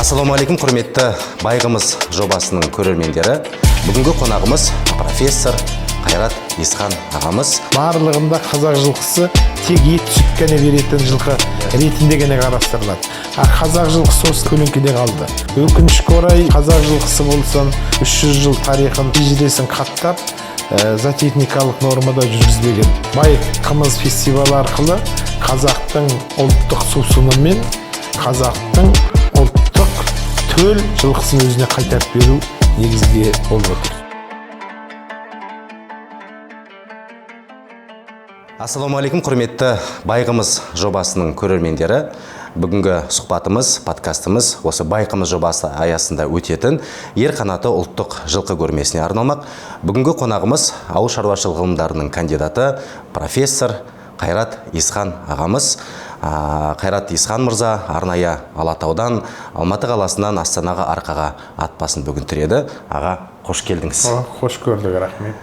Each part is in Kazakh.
Ассалаумағалейкум, құрметті Байғымыз жобасының көрермендері. Бүгінгі қонағымыз профессор Қайрат Есхан ағамыз. Барлығында қазақ жылқысы тек ет сүт қана беретін жылқы ретінде ғана қарастырылады. Қазақ жылқысы осы көлеңкеде қалды. Өкінішке орай қазақ жылқысы болсын 300 жыл тарихын тежіресін қаттап, зоотехникалық нормада жүргізбеген. Бай қымыз фестивалі арқылы қазақтың ұлттық сусыны мен қазақтың ұлттық төл жылқысын өзіне қайтарып беру негізге болып отыр. Ассалаумағалейкум, құрметті Байғымыз жобасының көрермендері. Бүгінгі сұхбатымыз, подкастымыз осы Байғымыз жобасы аясында өтетін ер қанаты ұлттық жылқы көрмесіне арналмақ. Бүгінгі қонағымыз ауыл шаруашылық ғылымдарының кандидаты профессор Қайрат Есхан ағамыз. Қайрат Есхан мырза арнайы Алатаудан, Алматы қаласынан Астанаға арқаға ат басын бүгін тіреді. Аға, қош келдіңіз. Қош көрдік, рахмет.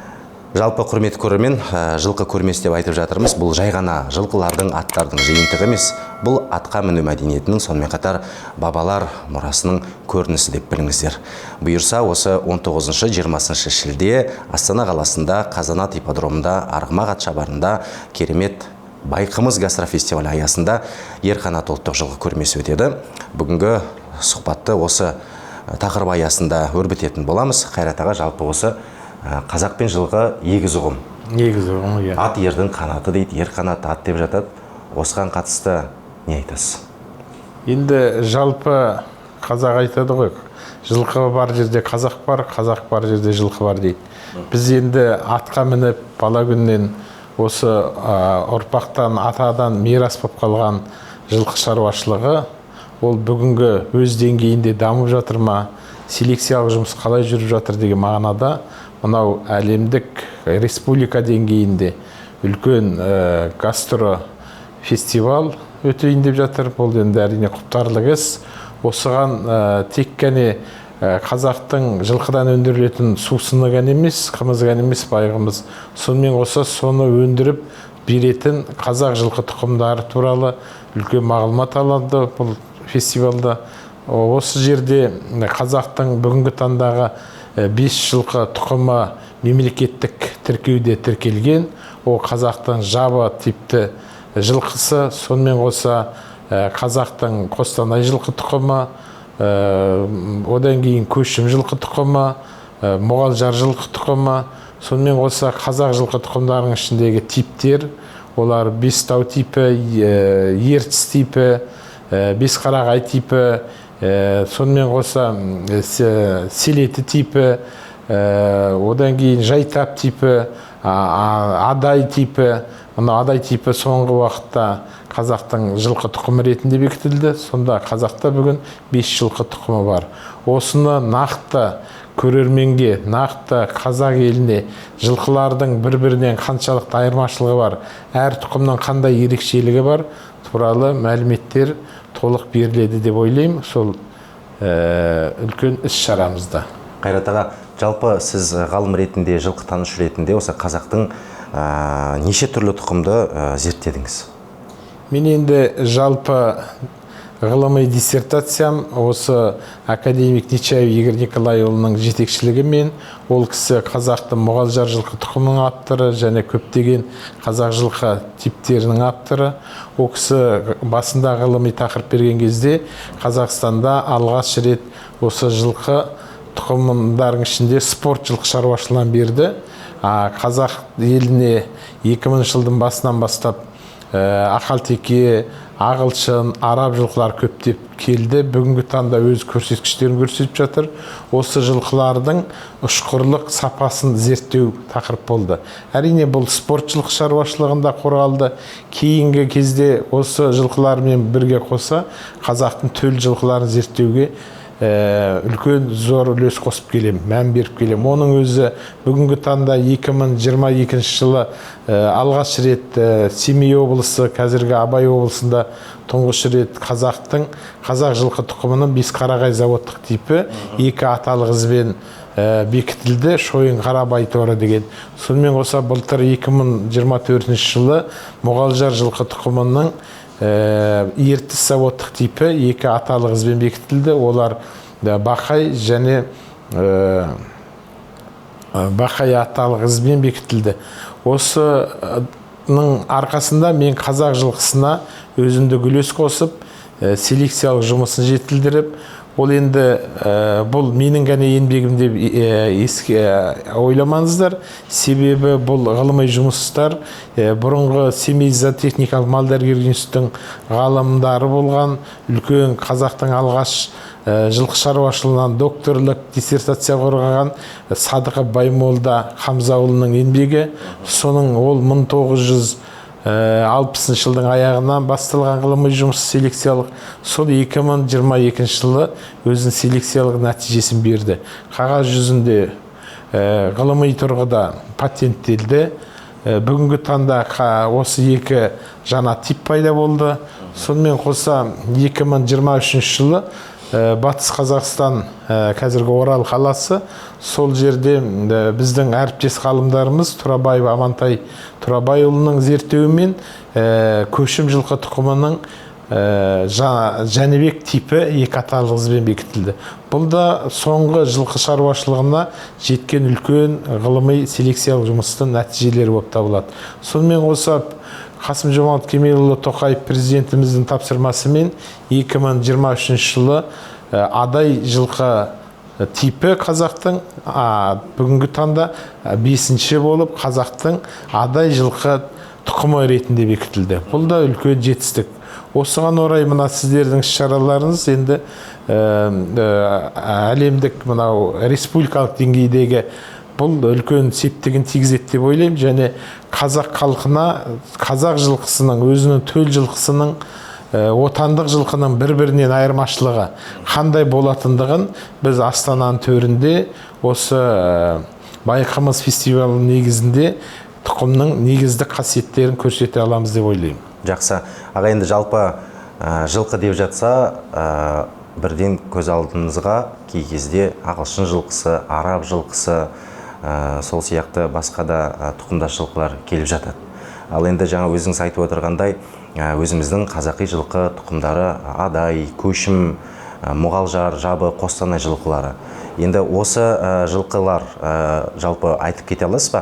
Жалпы құрмет көрермен, жылқы көрмесі деп айтып жатырмыз. Бұл жай ғана жылқылардың, аттардың жиынтығы емес. Бұл атқа міну мәдениетінің, сонымен қатар бабалар мұрасының көрінісі деп біліңіздер. Бұйырса, осы 19-20 шілде Астана қаласында Қазанат ипподромында Арғымақ атшабарында керемет Байғымыз гастрофестивалі аясында ер қанат ұлттық жылқы көрмесі өтеді. Бүгінгі сұхбатты осы тақырып аясында өрбітетін боламыз. Қайрат аға, жалпы осы қазақ пен жылқы егіз ұғым. Егіз ұғым, иә. Ат ердің қанаты дейді, ер қанат ат деп жатады. Осыған қатысты не айтасыз? Енді жалпы қазақ айтады ғой, жылқы бар жерде қазақ бар жерде жылқы бар дейді. Біз енді атқа мініп бала күннен осы ұрпақтан, атадан мирас болып қалған жылқы шаруашылығы, ол бүгінгі өз деңгейінде дамып жатыр ма, селекциялық жұмыс қалай жүріп жатыр деген мағынада, мынау әлемдік республика деңгейінде үлкен гастро фестиваль өтейін деп жатыр. Бұл енді әрине құптарлық іс. Осыған тек қана қазақтың жылқыдан өндірілетін сусыны ғана емес, қымызы ғана емес, байғымыз. Сонымен қоса соны өндіріп беретін қазақ жылқы тұқымдары туралы үлкен мағлұмат алады бұл фестивальда. Осы жерде қазақтың бүгінгі таңдағы 5 жылқы тұқымы мемлекеттік тіркеуде тіркелген. Ол қазақтың жабы типті жылқысы, сонымен қоса қазақтың Қостанай жылқы тұқымы, одан кейін көшім жылқы тұқымы, Мұғалжар жылқы тұқымы, сонымен қоса қазақ жылқы тұқымдарының ішіндегі типтер, олар Бестау типі, Ертіс типі, Бесқарағай типі, сонымен қоса Селеті типі, одан кейін Жайтап типі, Адай типі. Адай типі соңғы уақытта қазақтың жылқы тұқымы ретінде бекітілді. Сонда қазақта бүгін 5 жылқы тұқымы бар. Осыны нақты көрерменге, нақты қазақ еліне жылқылардың бір-бірінен қаншалықты айырмашылығы бар, әр тұқымның қандай ерекшелігі бар туралы мәліметтер толық беріледі деп ойлаймын сол үлкен іс-шарамызда. Қайрат аға, жалпы сіз ғалым ретінде, жылқы танушы ретінде осы қазақтың неше түрлі тұқымды зерттедіңіз? Мен енді жалпы ғылыми диссертациям осы академик Нечаев Игорь Николайұлының жетекшілігімен, ол кісі қазақтың Мұғалжар жылқы тұқымының авторы және көптеген қазақ жылқы типтерінің авторы. Ол кісі басында ғылыми тақырып берген кезде Қазақстанда алғаш рет осы жылқы тұқымдарының ішінде спорт жылқы шаруашылығынан берді. Қазақ еліне 2000 жылдың басынан бастап ақалтеке, ағылшын, араб жылқылар көптеп келді. Бүгінгі таңда өз көрсеткіштерін көрсетіп жатыр. Осы жылқылардың ұшқырлық сапасын зерттеу тақырып болды. Әрине бұл спорт жылқы шаруашылығында қорғалды. Кейінгі кезде осы жылқылармен бірге қоса қазақтың төл жылқыларын зерттеуге үлкен зор үлес қосып келем, мән беріп келем. Оның өзі бүгінгі таңда 2022 жылы алғаш рет Семей облысы, қазіргі Абай облысында тұңғыш рет қазақ жылқы тұқымының Бесқарағай заводтық типі 2 аталық ізбен бекітілді, Шойын Қарабай торы деген. Сонымен қоса былтыр 2024 жылы Мұғалжар жылқы тұқымының ертіс заводтық типі екі аталық ізбен бекітілді. Олар Бақай және Бақай аталық ізбен бекітілді. Осының арқасында мен қазақ жылқысына өзіндік үлес қосып, селекциялық жұмысын жетілдіріп, ол енді бұл менің ғана еңбегім деп ойламаңыздар. Себебі бұл ғылыми жұмыстар бұрынғы Семей зоотехникалық мал дәрігерлік институттың ғалымдары болған, үлкен қазақтың алғаш жылқы шаруашылығынан докторлық диссертация қорғаған Садықов Баймолда Хамзаұлының еңбегі. Соның ол 1960 жылдың аяғынан басталған ғылыми жұмыс селекциялық. Сол 2022 жылы өзінің селекциялық нәтижесін берді. Қағаз жүзінде ғылыми тұрғыда патенттелді. Бүгінгі таңда осы екі жаңа тип пайда болды. Сонымен қоса 2023 жылы Батыс Қазақстан, қазіргі Орал қаласы, сол жерде біздің әріптес ғалымдарымыз Тұрабаев Амантай Тұрабайұлының зерттеуімен көшім жылқы тұқымының Жәнібек типі екі аталық ізбен бекітілді. Бұл да соңғы жылқы шаруашылығына жеткен үлкен ғылыми селекциялық жұмыстың нәтижелері болып табылады. Сонымен қоса Қасым-Жомарт Кемелұлы Тоқаев президентіміздің тапсырмасымен 2023 жылы адай жылқы типі қазақтың бүгінгі таңда 5-ші болып қазақтың адай жылқы тұқымы ретінде бекітілді. Бұл да үлкен жетістік. Осыған орай мына сіздердің іс-шараларыңыз енді әлемдік мынау республикалық деңгейдегі бұл үлкен септігін тигізеді деп ойлаймын. Және қазақ халқына қазақ жылқысының, өзінің төл жылқысының, отандық жылқының бір-бірінен айырмашылығы қандай болатындығын біз Астананың төрінде осы Байқымыз фестивалінің негізінде тұқымның негіздік қасиеттерін көрсете аламыз деп ойлаймын. Жақсы. Аға, енді жалпы жылқы деп жатса, бірден көз алдыңызға кей кезде ағылшын жылқысы, араб жылқысы, сол сияқты басқа да тұқымдас жылқылар келіп жатады. Ал енді жаңа өзіңіз айтып отырғандай, өзіміздің қазақи жылқы тұқымдары адай, көшім, мұғалжар, жабы, қостанай жылқылары. Енді осы жылқылар жалпы айтып кете аласыз ба?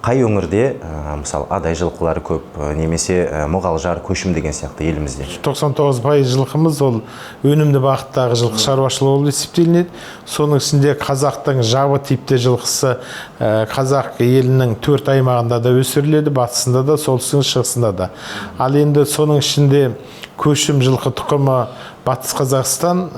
Қай өңірде, мысалы, адай жылқылары көп, немесе мұғалжар, көшім деген сияқты елімізде? 99% жылқымыз ол өнімді бағыттағы жылқы шаруашылығы болып есептелінеді. Соның ішінде қазақтың жабы типті жылқысы қазақ елінің 4 аймағында да өсіріледі, батысында да, солтүстігінде, шығысында да. Ал енді соның ішінде көшім жылқы тұқымы Батыс Қазақстан,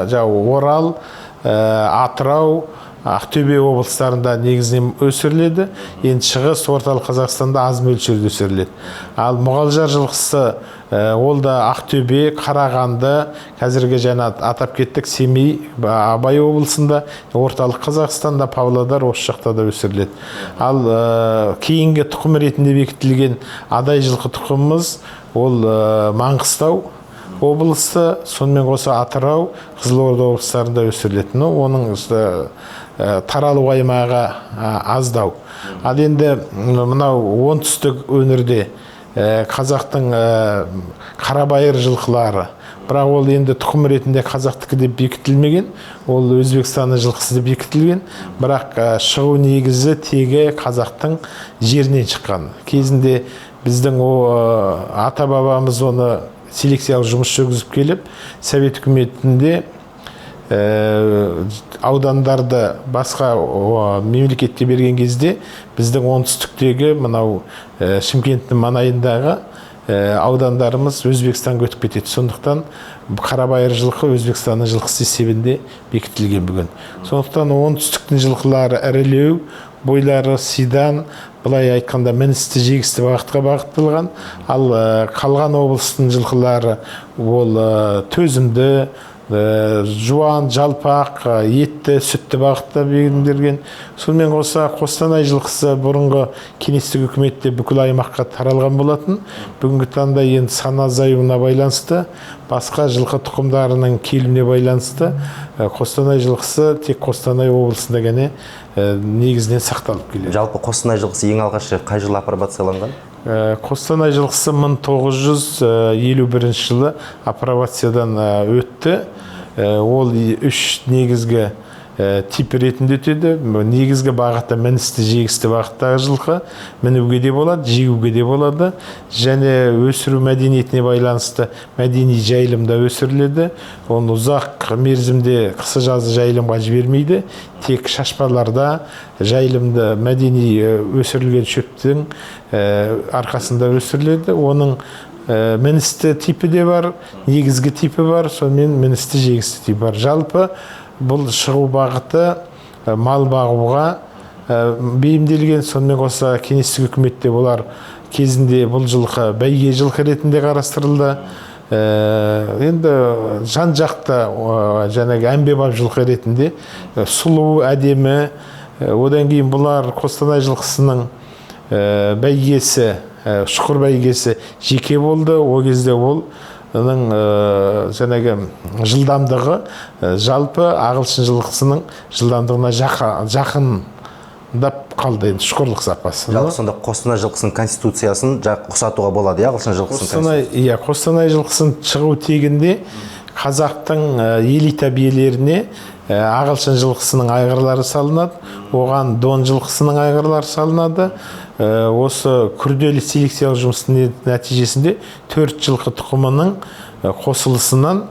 Орал, Атырау, Ақтөбе облыстарында негізінен өсіріледі. Енді шығыс, орталық Қазақстанда аз мөлшерде өсіріледі. Ал мұғалжар жылқысы ол да Ақтөбе, Қарағанды, қазіргі жаңа атап кеттік Семей, Абай облысында, орталық Қазақстанда, Павлодар, осы жақта да өсіріледі. Ал кейінгі тұқым ретінде бекітілген адай жылқы тұқымымыз ол Маңғыстау облысы, сонымен қоса Атырау, Қызылорда облыстарында өсіріледі. Оның таралу аймағы аздау. Ал енді мынау оңтүстік өңірде қазақтың қарабайыр жылқылары, бірақ ол енді тұқым ретінде қазақтікі деп бекітілмеген, ол Өзбекстанның жылқысы деп бекітілген, бірақ шығу негізі тегі қазақтың жерінен шыққан. Кезінде біздің ата-бабамыз оны селекциялық жұмыс жүргізіп келіп, Совет үкіметінде аудандарды басқа мемлекетке берген кезде біздің оңтүстіктегі мынау Шымкенттің маңайындағы аудандарымыз Өзбекстанға өтіп кетеді. Сондықтан қарабайыр жылқы Өзбекстанның жылқысы есебінде бекітілген бүгін. Сондықтан оңтүстіктің жылқылары ірілеу, бойлары сидан, былай айтқанда міністі жегісті бағытқа бағытталған. Ал қалған облыстың жылқылары ол төзімді, жуан, жалпақ, етті, сүтті бағытта белгіленген. Сонымен қоса Қостанай жылқысы бұрынғы кеңестік үкіметте бүкіл аймаққа таралған болатын. Бүгінгі таңда енді сан азаюына байланысты, басқа жылқы тұқымдарының келуіне байланысты Қостанай жылқысы тек Қостанай облысында ғана негізінен сақталып келеді. Жалпы Қостанай жылқысы ең алғаш қай жылы апробацияланған? Қостанай жылқысы 1951 жылы апробациядан өтті. Ол 3 негізгі тип ретінде өтеді. Негізгі бағытта міністі, жегісті бағыттағы жылқы мінуге де болады, жегуге де болады. Және өсіру мәдениетіне байланысты мәдени жайылымда өсіріледі. Оны ұзақ мерзімде қысы-жазы жайылымға жібермейді. Тек шашпаларда жайылымда мәдени өсірілген шөптің арқасында өсіріледі. Оның міністі типі де бар, негізгі типі бар, сонымен міністі, жегісті типі бар. Жалпы бұл шығу бағыты мал бағуға бейімделген. Сонымен қоса кеңестік үкіметте олар кезінде бұл жылқы бәйге жылқы ретінде қарастырылды. Енді жан жақта жаңағы әмбебап жылқы ретінде сұлу, әдемі. Одан кейін бұлар Қостанай жылқысының бәйгесі, шұқыр бәйгесі жеке болды. О кезде ол жаңағы жылдамдығы жалпы ағылшын жылқысының жылдамдығына жақындап қалды, енді шұқырлық сапасы. Жалпы сонда Қостанай жылқысының конституциясын ұқсатуға болады, ағылшын жылқысының? Қостанай жылқысын шығу тегінде қазақтың элита биелеріне ағылшын жылқысының айғырлары салынады, оған дон жылқысының айғырлары салынады. Осы күрделі селекциялық жұмыстың нәтижесінде 4 жылқы тұқымының қосылысынан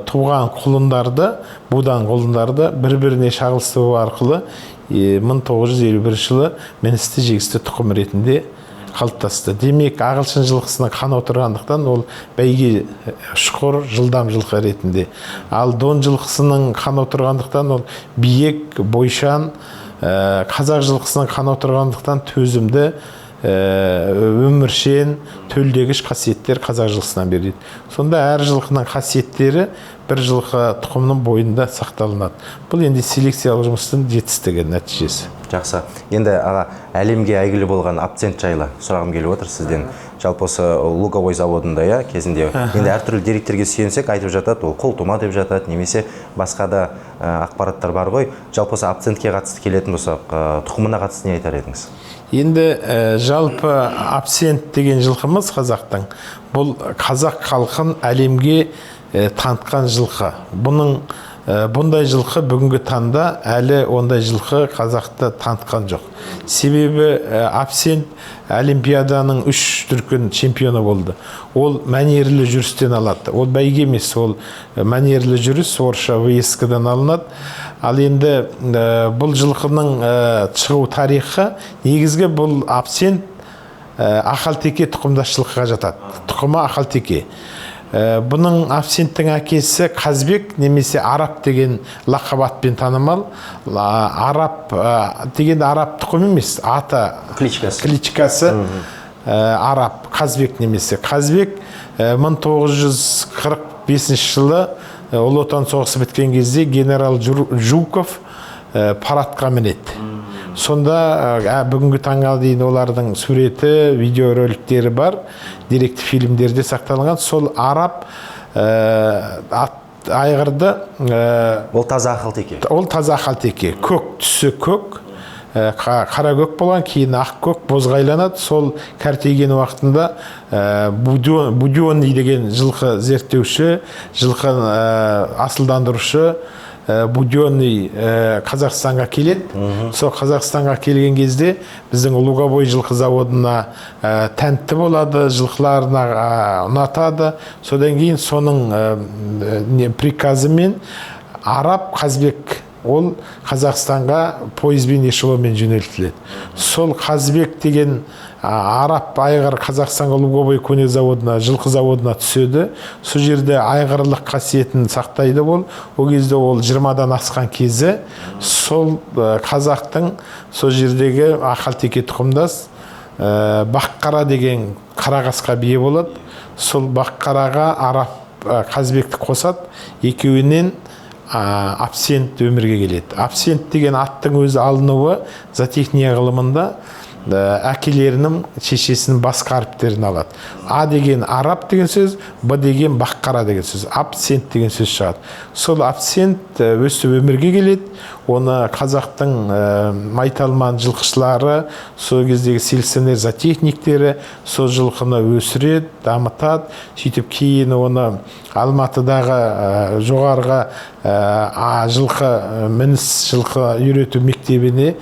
туған құлындарды, будан құлындарды бір-біріне шағылыстыру арқылы 1951 жылы міністі, жегісті тұқым ретінде қалыптасты. Демек, ағылшын жылқысына қан отырғандықтан ол бәйге шұқыр, жылдам жылқы ретінде. Ал дон жылқысының қан отырғандықтан ол биек, бойшан. Қазақ жылқысының қан отырғандықтан төзімді, өміршең, төлдегіш қасиеттер қазақ жылқысынан береді. Сонда әр жылқының қасиеттері бір жылқы тұқымның бойында сақталынады. Бұл енді селекциялық жұмыстың жетістігі, нәтижесі. Жақсы. Енді аға, әлемге әйгілі болған Абцент жайлы сұрағым келіп отыр сізден. Жалпы осы Луговой заводында кезінде енді әртүрлі деректерге сүйенсек айтып жатады, ол қолтума деп жатады, немесе басқа да ақпараттар бар ғой. Жалпы осы Абцентке қатысты келетін болсақ, тұқымына қатысты не айтар едіңіз? Енді жалпы Абцент деген жылқымыз қазақтың, бұл қазақ халқын әлемге танытқан жылқы. Бұндай жылқы бүгінгі таңда әлі ондай жылқы қазақты танытқан жоқ. Себебі Абцент Олимпиаданың 3 дүркін чемпионы болды. Ол мәнерлі жүрістен алады. Ол бәйге емес, ол мәнерлі жүріс, орысша выездкадан алынады. Ал енді бұл жылқының шығу тарихы, негізгі бұл Абцент Ақалтеке тұқымдас жылқыға жатады. Тұқымы Ақалтеке. Бұның Абценттің әкесі Қазбек, немесе Арап деген лақап атпен танымал. Арап деген Арап тұқым емес, аты кличкасы Арап, Қазбек немесе. Қазбек 1945 жылы Ұлы Отан соғысы біткен кезде генерал Жуков парадқа мінеді. Сонда бүгінгі таңға дейін олардың суреті, видеороликтері бар, деректі фильмдерде сақталған. Сол Арап айғырды... Ол таза Ақалтеке? Ол таза Ақалтеке. Көк түсі көк, қара көк болған, кейін ақ көк бозғайланады. Сол кәртейген уақытында Будионный деген жылқы зерттеуші, жылқы асылдандырушы Будионный Қазақстанға келеді. Сол Қазақстанға келген кезде біздің Луговой жылқы заводына тәнті болады, жылқыларына ұнатады. Содан кейін соның приказымен Арап Қазбек ол Қазақстанға пойызбен эшелонмен жөнелтіледі. Сол Қазбек деген Арап айғыр Қазақстанға Луговой көне заводына, жылқы заводына түседі. Сол жерде айғырлық қасиетін сақтайды ол. Ол кезде ол 20-дан асқан кезі. Сол қазақтың сол жердегі Ақалтеке тұқымдас Баққара деген қарақасқа бие болады. Сол Баққараға Арап Қазбекті қосады. Екеуінен Абцент өмірге келеді. Абцент деген аттың өзі алынуы зоотехния ғылымында әкелерінің шешесінің басқа әріптерін алады. А деген араб деген сөз, Б деген баққара деген сөз, абсент деген сөз шығады. Сол абсент өсіп өмірге келеді. Оны қазақтың майталман жылқышылары, сол кездегі селекционер зоотехниктері сол жылқыны өсіреді, дамытады. Сөйтіп кейін оны Алматыдағы жоғарғы жылқы мініс жылқы үйрету мектебіне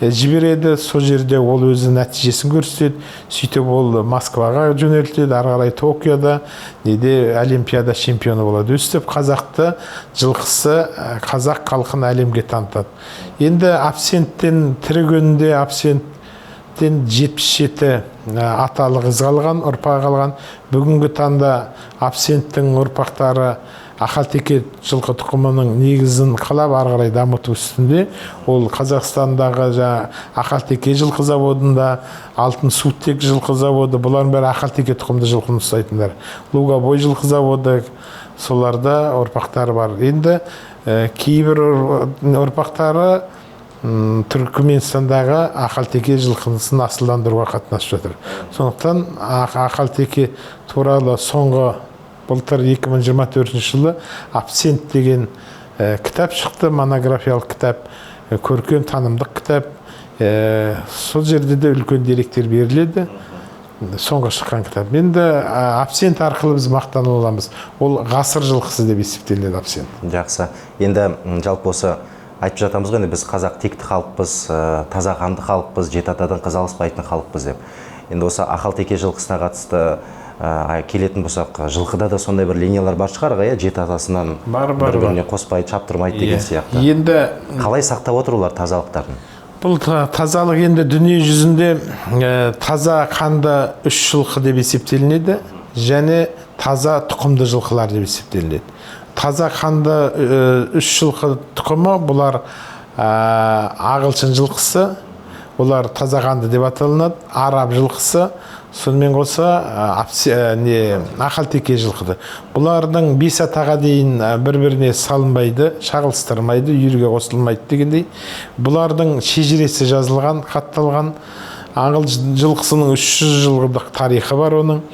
жібереді. Сол жерде ол өзінің нәтижесін көрсетеді. Сөйтіп ол Москваға жөнелтіледі, ары қарай Токиода олимпиада чемпионы болады. Өстіп қазақты жылқысы қазақ халқын әлемге танытады. Енді абсенттен тірі күнінде абсенттен 77 аталық із қалған, ұрпағы қалған. Бүгінгі таңда абсенттің ұрпақтары Ақалтеке жылқы тұқымының негізін қалап ары қарай дамыту үстінде. Ол Қазақстандағы Ақалтеке жылқы заводында, Алтын Сутек жылқы заводы, бұлардың бәрі Ақалтеке тұқымды жылқыны ұстайтындар. Лугобой жылқы заводы, соларда ұрпақтары бар. Енді кейбір ұрпақтары Түркменстандағы Ақалтеке жылқысын асылдандыруға қатынасып жатыр. Сондықтан Ақалтеке туралы соңғы былтыр 2024 жылы абсент деген кітап шықты, монографиялық кітап, көркем танымдық кітап. Сол жерде де үлкен деректер беріледі. Соңғы шыққан кітап. Енді абсент арқылы біз мақтанып аламыз. Ол ғасыр жылқысы деп есептеледі абсент. Жақсы. Енді жалпы осы айтып жатамыз ғой, біз қазақ текті халықпыз, таза қанды халықпыз, жеті атадан қыз алыспайтын халықпыз деп. Енді осы Ақалтеке жылқысына қатысты келетін болсақ, жылқыда да сондай бір линиялар бар шығар ғой, жеті атасынан бір-біріне қоспайды, шаптырмайды деген сияқты. Енді қалай сақтап отыр олар тазалықтарын? Бұл тазалық енді дүние жүзінде таза қанды үш жылқы деп есептелінеді, және таза тұқымды жылқылар деп есептелінеді. Таза қанды үш жылқы тұқымы бұлар ағылшын жылқысы, олар таза қанды деп аталынады, араб жылқысы, сонымен қоса Ақалтеке жылқыды. Бұлардың 5 атаға дейін бір-біріне салынбайды, шағылыстырмайды, үйірге қосылмайды дегендей. Бұлардың шежіресі жазылған, хатталған. Ағылшын жылқысының 300 жылдық тарихы бар оның.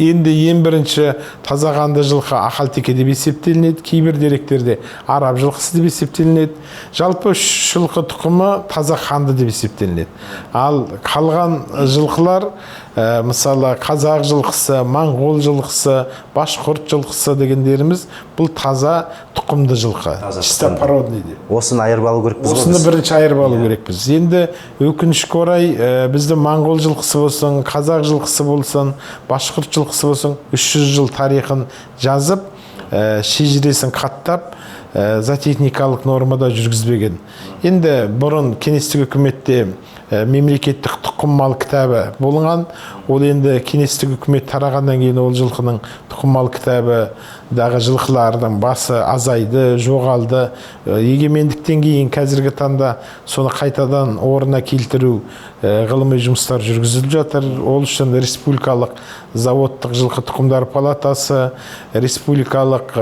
Енді ең бірінші таза қанды жылқы Ақалтеке деп есептелінеді, кейбір деректерде араб жылқысы деп есептелінеді. Жалпы үш жылқы тұқымы таза қанды деп есептелінеді. Ал қалған жылқылар, мысалы қазақ жылқысы, моңғол жылқысы, башқұрт жылқысы дегендеріміз, бұл таза тұқымды жылқы, чистопородный деп. Осыны айырып алу керекпіз ғой. Осыны бірінші айырып алу керекпіз. Енді өкінішке орай бізді моңғол жылқысы болсын, қазақ жылқысы болсын, башқұрт жылқысы болсын, 300 жыл тарихын жазып, шежіресін қаттап, зоотехникалық нормада жүргізбеген. Енді бұрын кеңестік үкіметте мемлекеттік тұқым мал кітабы болған. Ол енді кеңестік үкімет тарағаннан кейін ол жылқының тұқым мал кітабыдағы жылқылардың басы азайды, жоғалды. Егемендіктен кейін қазіргі таңда соны қайтадан орнына келтіру ғылыми жұмыстар жүргізіліп жатыр. Ол үшін республикалық заводтық жылқы тұқымдары палатасы, республикалық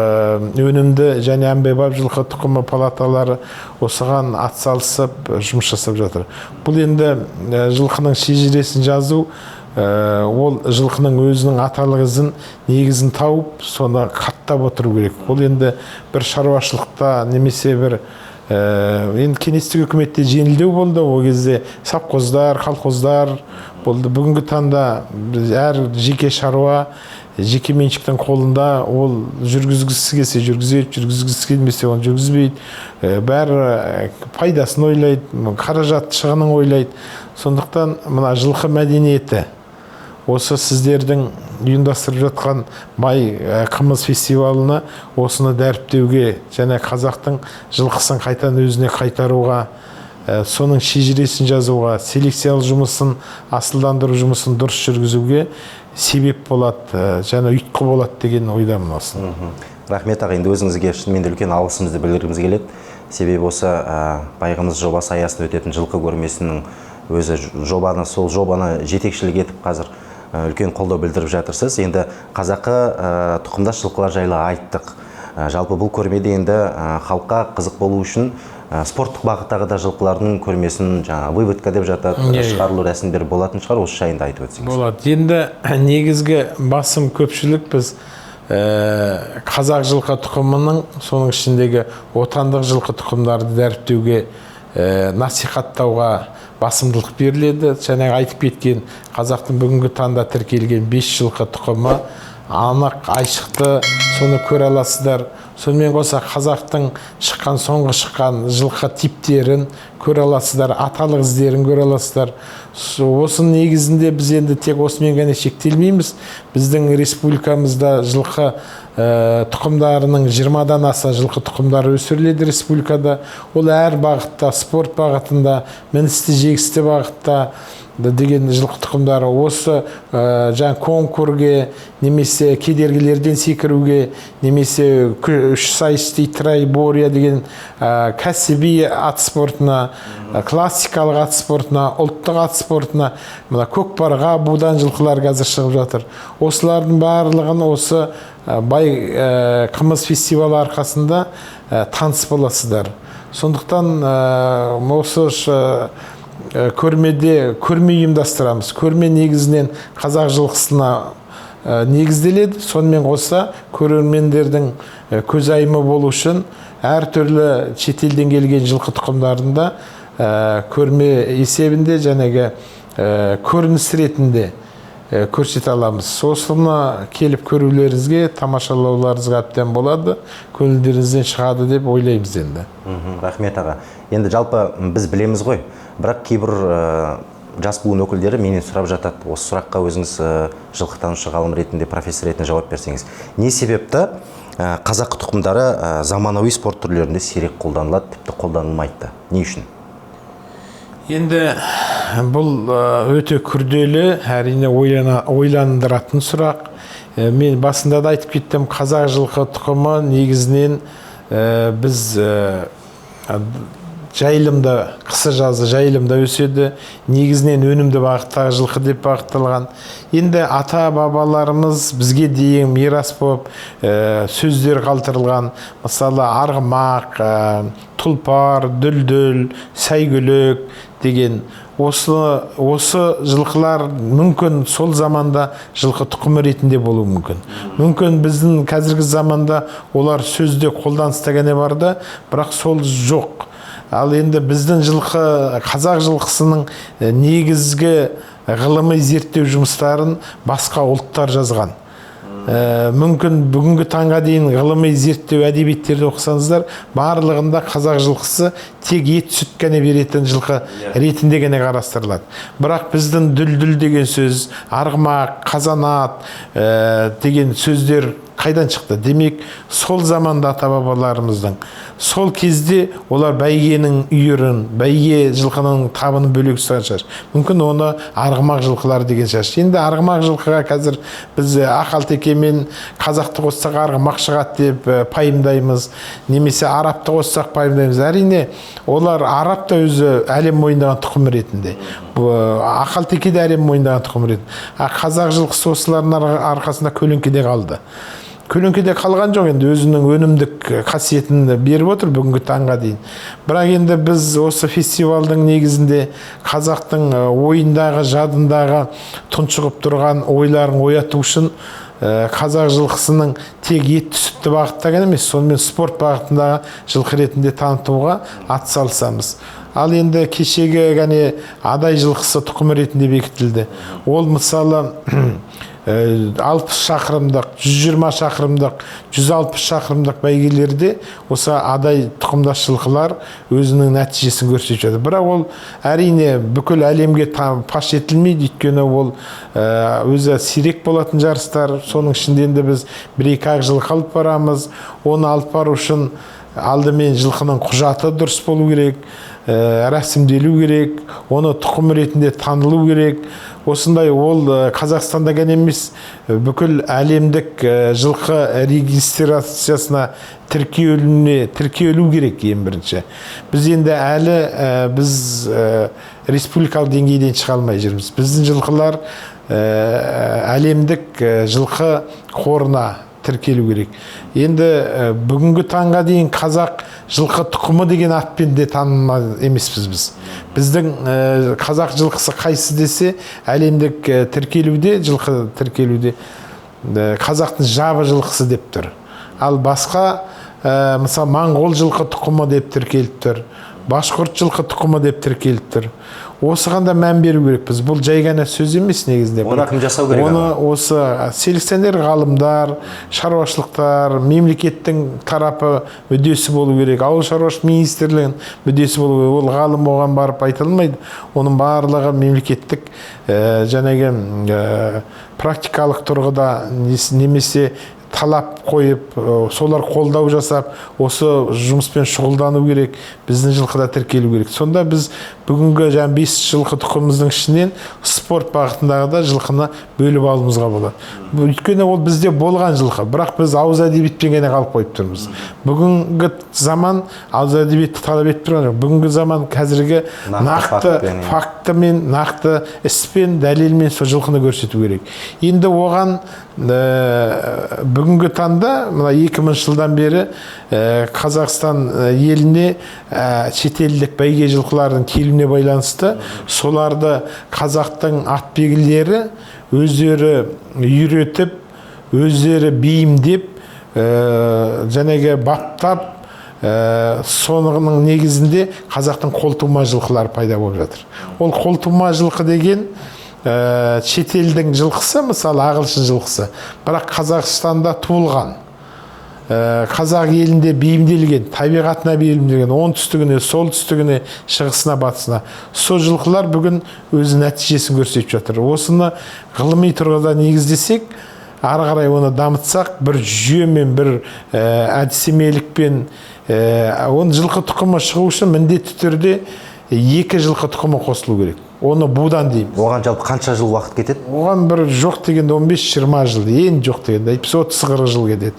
өнімді және әмбебап жылқы тұқымы палаталары осыған атсалысып жұмыс жасап жатыр. Бұл енді жылқының шежіресін жазу, ол жылқының өзінің аталық ізін, негізін тауып, соны қаттап отыру керек. Ол енді бір шаруашылықта немесе бір енді кеңестік үкіметте жеңілдеу болды. Ол кезде совхоздар, колхоздар болды. Бүгінгі таңда әр жеке шаруа, жеке меншіктің қолында, ол жүргізгісі келсе жүргізеді, жүргізгісі келмесе оны жүргізбейді. Бәрі пайдасын ойлайды, қаражат шығынын ойлайды. Сондықтан мына жылқы мәдениеті, осы сіздердің ұйымдастырып жатқан бай қымыз фестивалына осыны дәріптеуге және қазақтың жылқысын қайтадан өзіне қайтаруға, соның шежіресін жазуға, селекциялық жұмысын, асылдандыру жұмысын дұрыс жүргізуге себеп болады және ұйытқы болады деген ойдамын осыны. Рахмет аға, енді өзіңізге шынымен де үлкен алғысымызды білдіргіміз келеді. Себебі осы байғымыз жобасы аясында өтетін жылқы көрмесінің өзі сол жобаны жетекшілік етіп қазір үлкен қолдау білдіріп жатырсыз. Енді қазақы тұқымдас жылқылар жайлы айттық. Жалпы бұл көрмеде енді халыққа қызық болу үшін спорттық бағыттағы да жылқылардың көрмесін жаңа выводка деп жатады, шығарылу рәсімдері болатын шығар, осы жайында айтып өтсеңіз. Болады. Енді негізгі басым көпшілік біз қазақ жылқы тұқымының, соның ішіндегі отандық жылқы тұқымдарды дәріптеуге, насихаттауға басымдылық беріледі. Жаңағы айтып кеткен қазақтың бүгінгі таңда тіркелген 5 жылқы тұқымы анық, айшықты, соны көре аласыздар. Сонымен қоса қазақтың соңғы шыққан жылқы типтерін көре аласыздар, аталық іздерін көре аласыздар. Осының негізінде біз енді тек осымен ғана шектелмейміз. Біздің республикамызда жылқы тұқымдарының 20-дан аса жылқы тұқымдары өсіріледі республикада. Ол әр бағытта, спорт бағытында, міністі жегісті бағытта деген жылқы тұқымдары осы жаңа конкурге, немесе кедергілерден секіруге, немесе үш сайыс троеборье деген кәсіби ат спортына, классикалық ат спортына, ұлттық ат спортына, көкпарға, будан жылқылар қазір шығып жатыр. Осылардың барлығын осы бай қымыз фестивалі арқасында таныс боласыздар. Сондықтан осы көрмеде көрме ұйымдастырамыз. Көрме негізінен қазақ жылқысына негізделеді. Сонымен қоса көрермендердің көзайымы болу үшін әртүрлі шетелден келген жылқы тұқымдарында көрме есебінде жәнегі көрініс ретінде көрсете аламыз. Осыны келіп көрулеріңізге, тамашалауларыңызға әбден болады, көңілдеріңізден шығады деп ойлаймыз енді. Рахмет аға. Енді жалпы біз білеміз ғой, бірақ кейбір жас буын өкілдері менен сұрап жатады. Осы сұраққа өзіңіз жылқытанушы ғалым ретінде, профессор ретінде жауап берсеңіз. Не себепті қазақ тұқымдары заманауи спорт түрлерінде сирек қолданылады, тіпті қолданылмайды? Не үшін? Енді бұл өте күрделі, әрине ойландыратын сұрақ. Мен басында да айтып кеттім, қазақ жылқы тұқымы негізінен біз жайылымда, қысы жазы жайылымда өседі. Негізінен өнімді бағыттағы жылқы деп бағытталған. Енді ата бабаларымыз бізге дейін мирас болып сөздер қалдырылған. Мысалы арғымақ, тұлпар, дүлдүл, сәйгүлік деген осы жылқылар мүмкін сол заманда жылқы тұқымы ретінде болуы мүмкін. Мүмкін біздің қазіргі заманда олар сөзде қолданыста ғана бар да, бірақ сол жоқ. Ал енді біздің жылқы, қазақ жылқысының негізгі ғылыми зерттеу жұмыстарын басқа ұлттар жазған. Мүмкін бүгінгі таңға дейін ғылыми зерттеу әдебиеттерді оқысаңыздар, барлығында қазақ жылқысы тек ет сүт қана беретін жылқы ретінде ғана қарастырылады. Бірақ біздің дүлдүл деген сөз, арғымақ, қазанат деген сөздер қайдан шықты? Демек, сол заманда ата-бабаларымыздың, сол кезде олар бәйгенің үйірін, бәйге жылқының табының бөлек ұстаған шығар. Мүмкін оны арғымақ жылқылар деген шығар. Енді арғымақ жылқыға қазір біз ақалтеке мен қазақты қоссақ арғымақ шығады деп пайымдаймыз, немесе арапты қоссақ пайымдаймыз. Әрине, олар арап та өзі әлем мойындаған тұқым ретінде, ақалтеке де әлем мойындаған тұқым ретінде. Қазақ жылқысы осылардың арқасында көлеңкеде қалды. Көлеңкеде қалған жоқ, енді өзінің өнімдік қасиетін беріп отыр бүгінгі таңға дейін. Бірақ енді біз осы фестивалдың негізінде қазақтың ойындағы, жадындағы тұншығып тұрған ойларын ояту үшін қазақ жылқысының тек етті сүтті бағытта ғана емес, сонымен спорт бағытындағы жылқы ретінде танытуға атсалысамыз. Ал енді кешегі ғана адай жылқысы тұқымы ретінде бекітілді. Ол мысалы 60 шақырымдық, 120 шақырымдық, 160 шақырымдық бәйгелерде осы адай тұқымдас жылқылар өзінің нәтижесін көрсетіп жатыр. Бірақ ол әрине бүкіл әлемге паш етілмейді, өйткені ол өзі сирек болатын жарыстар. Соның ішінде енді біз 1-2 ақ жылқы алып барамыз. Оны алып бару үшін алдымен жылқының құжаты дұрыс болу керек, рәсімделу керек, оны тұқым ретінде танылу керек. Осындай ол Қазақстанда ғана емес, бүкіл әлемдік жылқы регистрациясына тіркелу керек ең бірінші. Біз енді әлі біз республикалық деңгейден шыға алмай жүрміз. Біздің жылқылар әлемдік жылқы қорына тіркелу керек. Енді бүгінгі таңға дейін қазақ жылқы тұқымы деген атпен де танымал емеспіз біз. Біздің қазақ жылқысы қайсы десе, әлемдік тіркелуде, жылқы тіркелуде қазақтың жабы жылқысы деп тұр. Ал басқа, мысалы, моңғол жылқы тұқымы деп тіркеліп тұр. Башқұрт жылқы тұқымы деп тіркеліп тұр. Осыған да мән беру керекпіз. Бұл жай ғана сөз емес негізінде. Оны кім жасау керек? Оны осы селекционер ғалымдар, шаруашылықтар, мемлекеттің тарапы мүддесі болу керек. Ауыл шаруашылық министрлігінің мүддесі болу керек. Ол ғалым оған барып айта алмайды. Оның барлығы мемлекеттік практикалық тұрғыда немесе талап қойып, солар қолдау жасап, осы жұмыспен шұғылдану керек, біздің жылқыда тіркелу керек. Сонда біз бүгінгі 5 жылқы тұқымымыздың ішінен спорт бағытындағы да жылқыны бөліп алуымызға болады. Өйткені ол бізде болған жылқы, бірақ біз ауыз әдебиетпен ғана қалып қойып тұрмыз. Бүгінгі заман ауыз әдебиетті талап етіп тұрған жоқ. Бүгінгі заман қазіргі нақты фактімен, нақты іспен, дәлелмен сол жылқыны көрсету керек. Енді оған бүгінгі таңда, 2000 жылдан бері Қазақстан еліне шетелдік бәйге жылқылардың келуіне байланысты, соларды қазақтың атбегілері өздері үйретіп, өздері бейімдеп, жәнеге баптап, соның негізінде қазақтың қолтума жылқылары пайда болып жатыр. Ол қолтума жылқы деген шетелдің жылқысы, мысалы ағылшын жылқысы, бірақ Қазақстанда туылған, қазақ елінде бейімделген, табиғатына бейімделген, оңтүстігіне, солтүстігіне, шығысына, батысына. Сол жылқылар бүгін өз нәтижесін көрсетіп жатыр. Осыны ғылыми тұрғыда негіздесек, ары қарай оны дамытсақ, бір жүйемен, бір әдістемелікпен, оны жылқы тұқымы шығу үшін міндетті түрде 2 жылқы тұқымы қосылу керек. Оны будан дейміз. Оған жалпы қанша жыл уақыт кетеді? Оған бір жоқ дегенде 15-20 жыл, ең жоқ дегенде 30-40 жыл кетеді.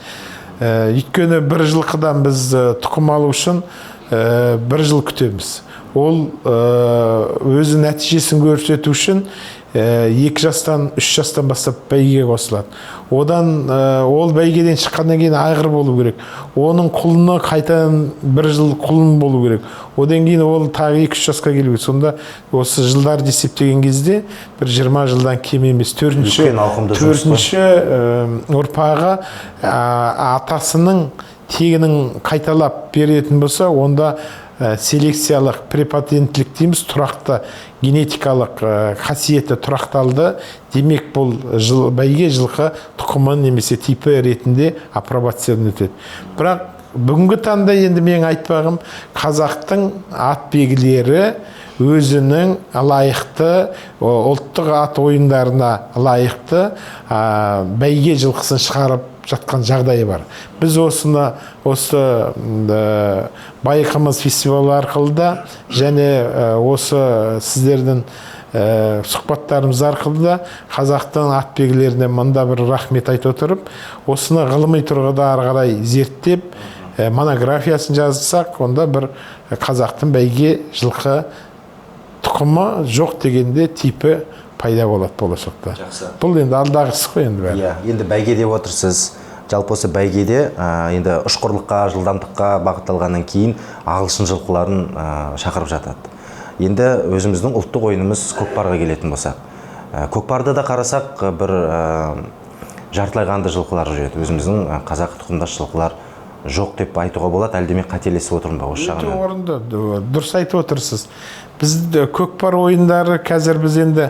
Өйткені бір жылқыдан біз тұқым алу үшін 1 жыл күтеміз. Ол өзі нәтижесін көрсету үшін 2 жастан, 3 жастан бастап бәйгеге қосылады. Одан ол бәйгеден шыққаннан кейін айғыр болу керек. Оның құлыны қайтадан 1 жыл құлын болу керек. Одан кейін ол тағы 2-3 жасқа келу керек. Сонда осы жылдар есептеген кезде бір 20 жылдан кем емес. 4-ші ұрпағы атасының тегінің қайталап беретін болса, онда селекциялық препатенттілік дейміз, тұрақты генетикалық қасиеті тұрақталды. Демек бұл бәйге жылқы тұқымы немесе типі ретінде апробациядан өтеді. Бірақ бүгінгі таңда енді мен айтпағым, қазақтың атбегілері өзінің лайықты, ұлттық ат ойындарына лайықты бәйге жылқысын шығарып жатқан жағдайы бар. Біз осы байқымыз фестивалі арқылы да, және осы сіздердің сұхбаттарымыз арқылы да қазақтың атбегілеріне мында бір рахмет айтып отырып, осыны ғылыми тұрғыда ары қарай зерттеп, монографиясын жазсақ, онда бір қазақтың бәйге жылқы тұқымы жоқ дегенде типі пайда болады болашақта. Бұл енді алдағы іс қой енді бәрі. Енді бәйге деп отырсыз. Жалпы осы бәйгеде енді ұшқырлыққа, жылдамдыққа бағытталғаннан кейін ағылшын жылқыларын шақырып жатады. Енді өзіміздің ұлттық ойынымыз көкпарға келетін болсақ. Көкпарда да қарасақ бір жартылай қанды жылқылар жүреді. Өзіміздің қазақ тұқымдас жылқылар жоқ деп айтуға болады, әлде мен қателесіп отырмын ба осы жағынан? Орынды, дұрыс айтып отырсыз. Бізді көкпар ойындары қазір біз енді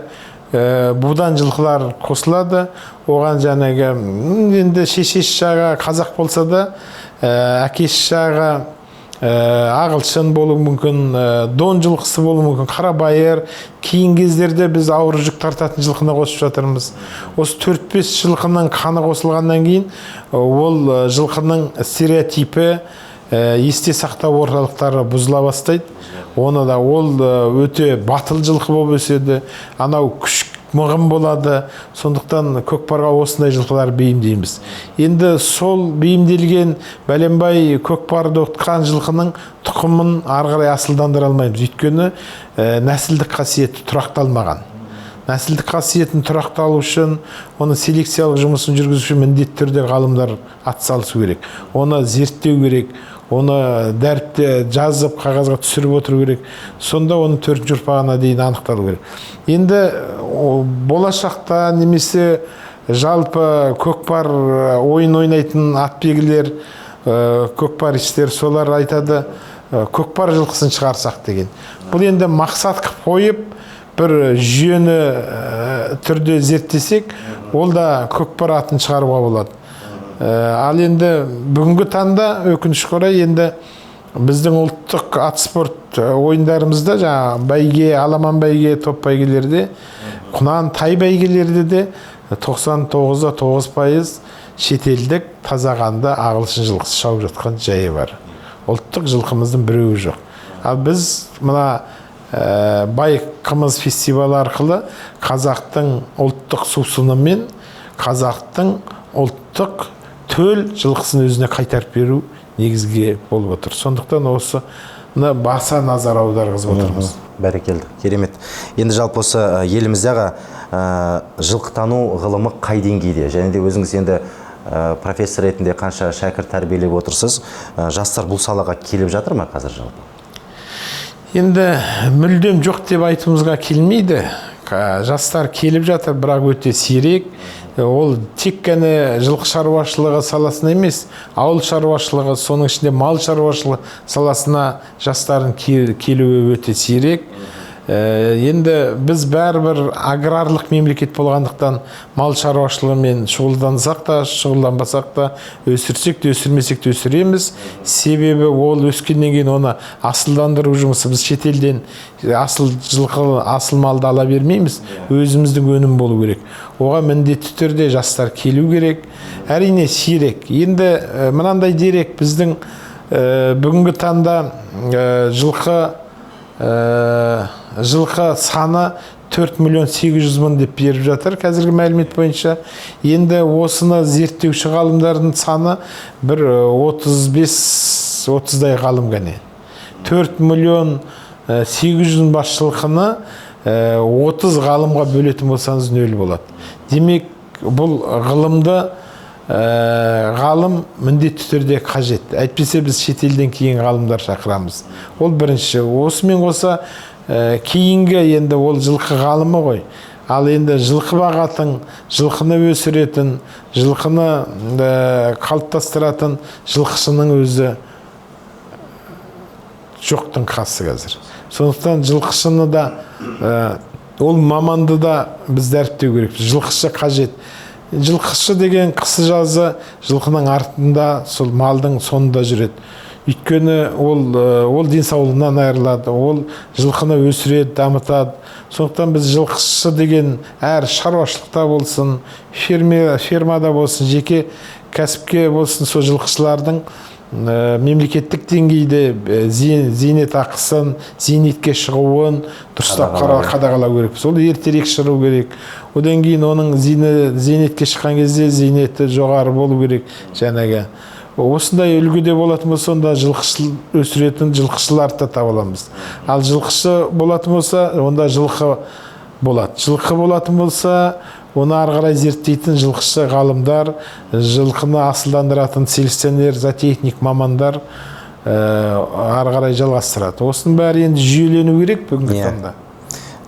будан жылқылар қосылады. Оған жаңағы енді шешесі жағы қазақ болса да, әкесі жағы ағылшын болуы мүмкін, дон жылқысы болуы мүмкін, қарабайыр. Кейін кездерде біз ауыр жүк тартатын жылқыны қосып жатырмыз. Осы 4-5 жылқының қаны қосылғаннан кейін ол жылқының стереотипі, есте сақтау орталықтары бұзыла бастайды. Оны да ол өте батыл жылқы болып өседі. Анау күш мығым болады. Сондықтан көкпарға осындай жылқылар бейімдейміз. Енді сол бейімделген бәленбай көкпарды отқан жылқының тұқымын ары қарай асылдандыра алмаймыз. Өйткені нәсілдік қасиеті тұрақталмаған. нәсілдік қасиетін тұрақталу үшін, оны селекциялық жұмысын жүргізу үшін міндетті түрде ғалымдар атсалысу керек. Оны зерттеу керек, оны дәріпте жазып, қағазға түсіріп отыру керек. Сонда оны 4-ші ұрпағына дейін анықталу керек. Енді болашақта немесе жалпы көкпар ойын ойнайтын атбегілер, көкпар іштер, солар айтады, көкпар жылқысын шығарсақ деген. Бұл енді мақсат қойып, бір жүйені түрде зерттесек, ол да көкпар атын шығаруға болады. Ал енді бүгінгі таңда өкінішке орай енді біздің ұлттық ат спорт ойындарымызда жаңа бәйге, аламан бәйге, топ бәйгелерде, құнан тай бәйгелерде де 99% шетелдік таза қанды ағылшын жылқысы шауып жатқан жайы бар. Ұлттық жылқымыздың біреуі жоқ. Ал біз мына бай қымыз фестивалі арқылы қазақтың ұлттық сусыны мен қазақтың ұлттық төл жылқысын өзіне қайтарып беру негізге болып отыр. Сондықтан осыны баса назар аударғызып отырмыз. Бәрекелді, керемет. Енді жалпы осы еліміздегі жылқытану ғылымы қай деңгейде? Және де өзіңіз енді профессор ретінде қанша шәкірт тәрбиелеп отырсыз, жастар бұл салаға келіп жатыр ма қазір жалпы? Енді мүлдем жоқ деп айтуымызға келмейді. Жастар келіп жатыр, бірақ өте сирек. Ол тек қана жылқы шаруашылығы саласына емес, ауыл шаруашылығы, соның ішінде мал шаруашылығы саласына жастардың келуі өте сирек. Енді біз бәрібір аграрлық мемлекет болғандықтан мал шаруашылығымен шұғылдансақ та, шұғылданбасақ та, өсірсек те, өсірмесек те өсіреміз. Себебі ол өскеннен кейін оны асылдандыру жұмысы, біз шетелден асыл жылқы, асыл малды ала бермейміз, өзіміздің өнім болу керек. Оған міндетті түрде жастар келу керек. Әрине сирек. Енді мынандай дерек, біздің бүгінгі таңда жылқы саны 4.800.000 деп беріп жатыр қазіргі мәлімет бойынша. Енді осыны зерттеуші ғалымдардың саны бір 35-30-дай ғалым ғана. 4.800.000 бас жылқыны 30 ғалымға бөлетін болсаңыз нөл болады. Демек, бұл ғылымды ғалым міндетті түрде қажет. Әйтпесе біз шетелден кейін ғалымдар шақырамыз. Ол бірінші. Осымен қоса кейінгі енді ол жылқы ғалымы ғой. Ал енді жылқы бағатын, жылқыны өсіретін, жылқыны қалыптастыратын жылқышының өзі жоқтың қасы қазір. Сондықтан жылқышыны да, ол маманды да біз дәріптеу керек. Жылқышы қажет. Жылқышы деген қысы жазы жылқының артында, сол малдың соңында жүреді. Өйткені ол денсаулығынан айырылады, ол жылқыны өсіреді, дамытады. Сондықтан біз жылқышы деген әр шаруашылықта болсын, фермада болсын, жеке кәсіпке болсын, сол жылқышылардың мемлекеттік деңгейде зейнетақысын, зейнетке шығуын дұрыстап қадағалау керек. Сол ертерек шығу керек. Одан кейін оның зейнетке шыққан кезде зейнеті жоғары болу керек. Жаңағы осындай үлгіде болатын болса, онда жылқышы өсіретін жылқышыларды таба аламыз. Ал жылқышы болатын болса, онда жылқы болады. Жылқы болатын болса, оны ары қарай зерттейтін жылқышы ғалымдар, жылқыны асылдандыратын селекционер, зоотехник мамандар ары қарай жалғастырады. Осының бәрі енді жүйелену керек бүгінгі таңда.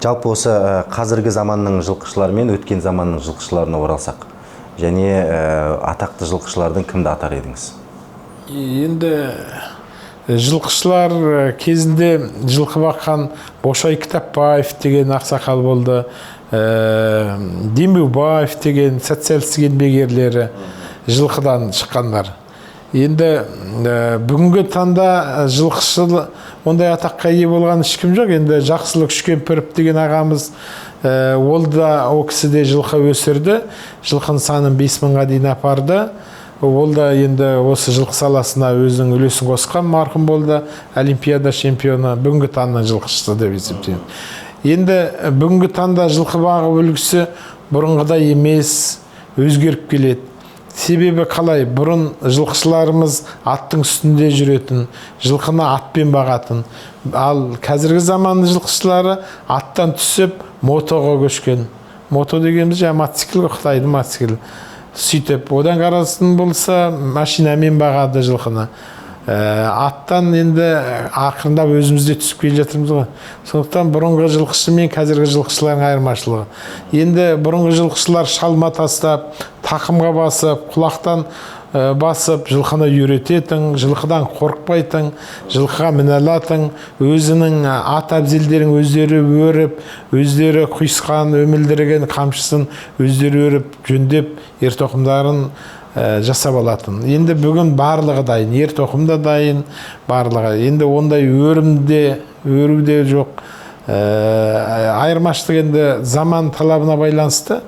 Жалпы осы қазіргі заманның жылқышылары мен өткен заманның жылқышыларына оралсақ, және атақты жылқышылардың кімді атар едіңіз? Енді жылқышылар кезінде жылқы баққан Бошай Кітапбаев деген ақсақал болды, Демеубаев деген социалистік еңбек ерлері жылқыдан шыққандар. Енді бүгінгі таңда жылқышы ондай атаққа ие болған ешкім жоқ. Енді Жақсылық Шүкемпіров деген ағамыз, ол да о кісі де жылқы өсірді, жылқының санын 5000-ға дейін апарды. Ол да енді осы жылқы саласына өзінің үлесін қосқан марқұм болды, олимпиада чемпионы, бүгінгі таңда жылқышысы деп есептеймін. Енді бүгінгі таңда жылқы бағу үлгісі бұрынғыдай емес, өзгеріп келеді. Себебі қалай? Бұрын жылқышыларымыз аттың үстінде жүретін, жылқыны атпен бағатын. Ал қазіргі заманның жылқышылары аттан түсіп мотоға көшкен. Мото дегеніміз мотоцикл, Қытайдың мотоциклі. Сөйтіп, одан қарасын болса машинамен бағады жылқыны. Аттан енді ақырындап өзімізде түсіп келе жатырмыз ғой. Сондықтан бұрынғы жылқышы мен қазіргі жылқышылардың айырмашылығы. Енді бұрынғы жылқышылар шалма тастап, тақымға басып, құлақтан басып, жылқыны үйрететін, жылқыдан қорықпайтын, жылқыға міне алатын, өзінің ат әбзелдерін өздері өріп, өздері құйысқан, өмілдірген қамшысын өздері өріп, жөндеп, ер-тоқымдарын жасап алатын. Енді бүгін барлығы дайын, ер-тоқым да дайын, барлығы. Енді ондай өруде жоқ. Айырмашылық енді заман талабына байланысты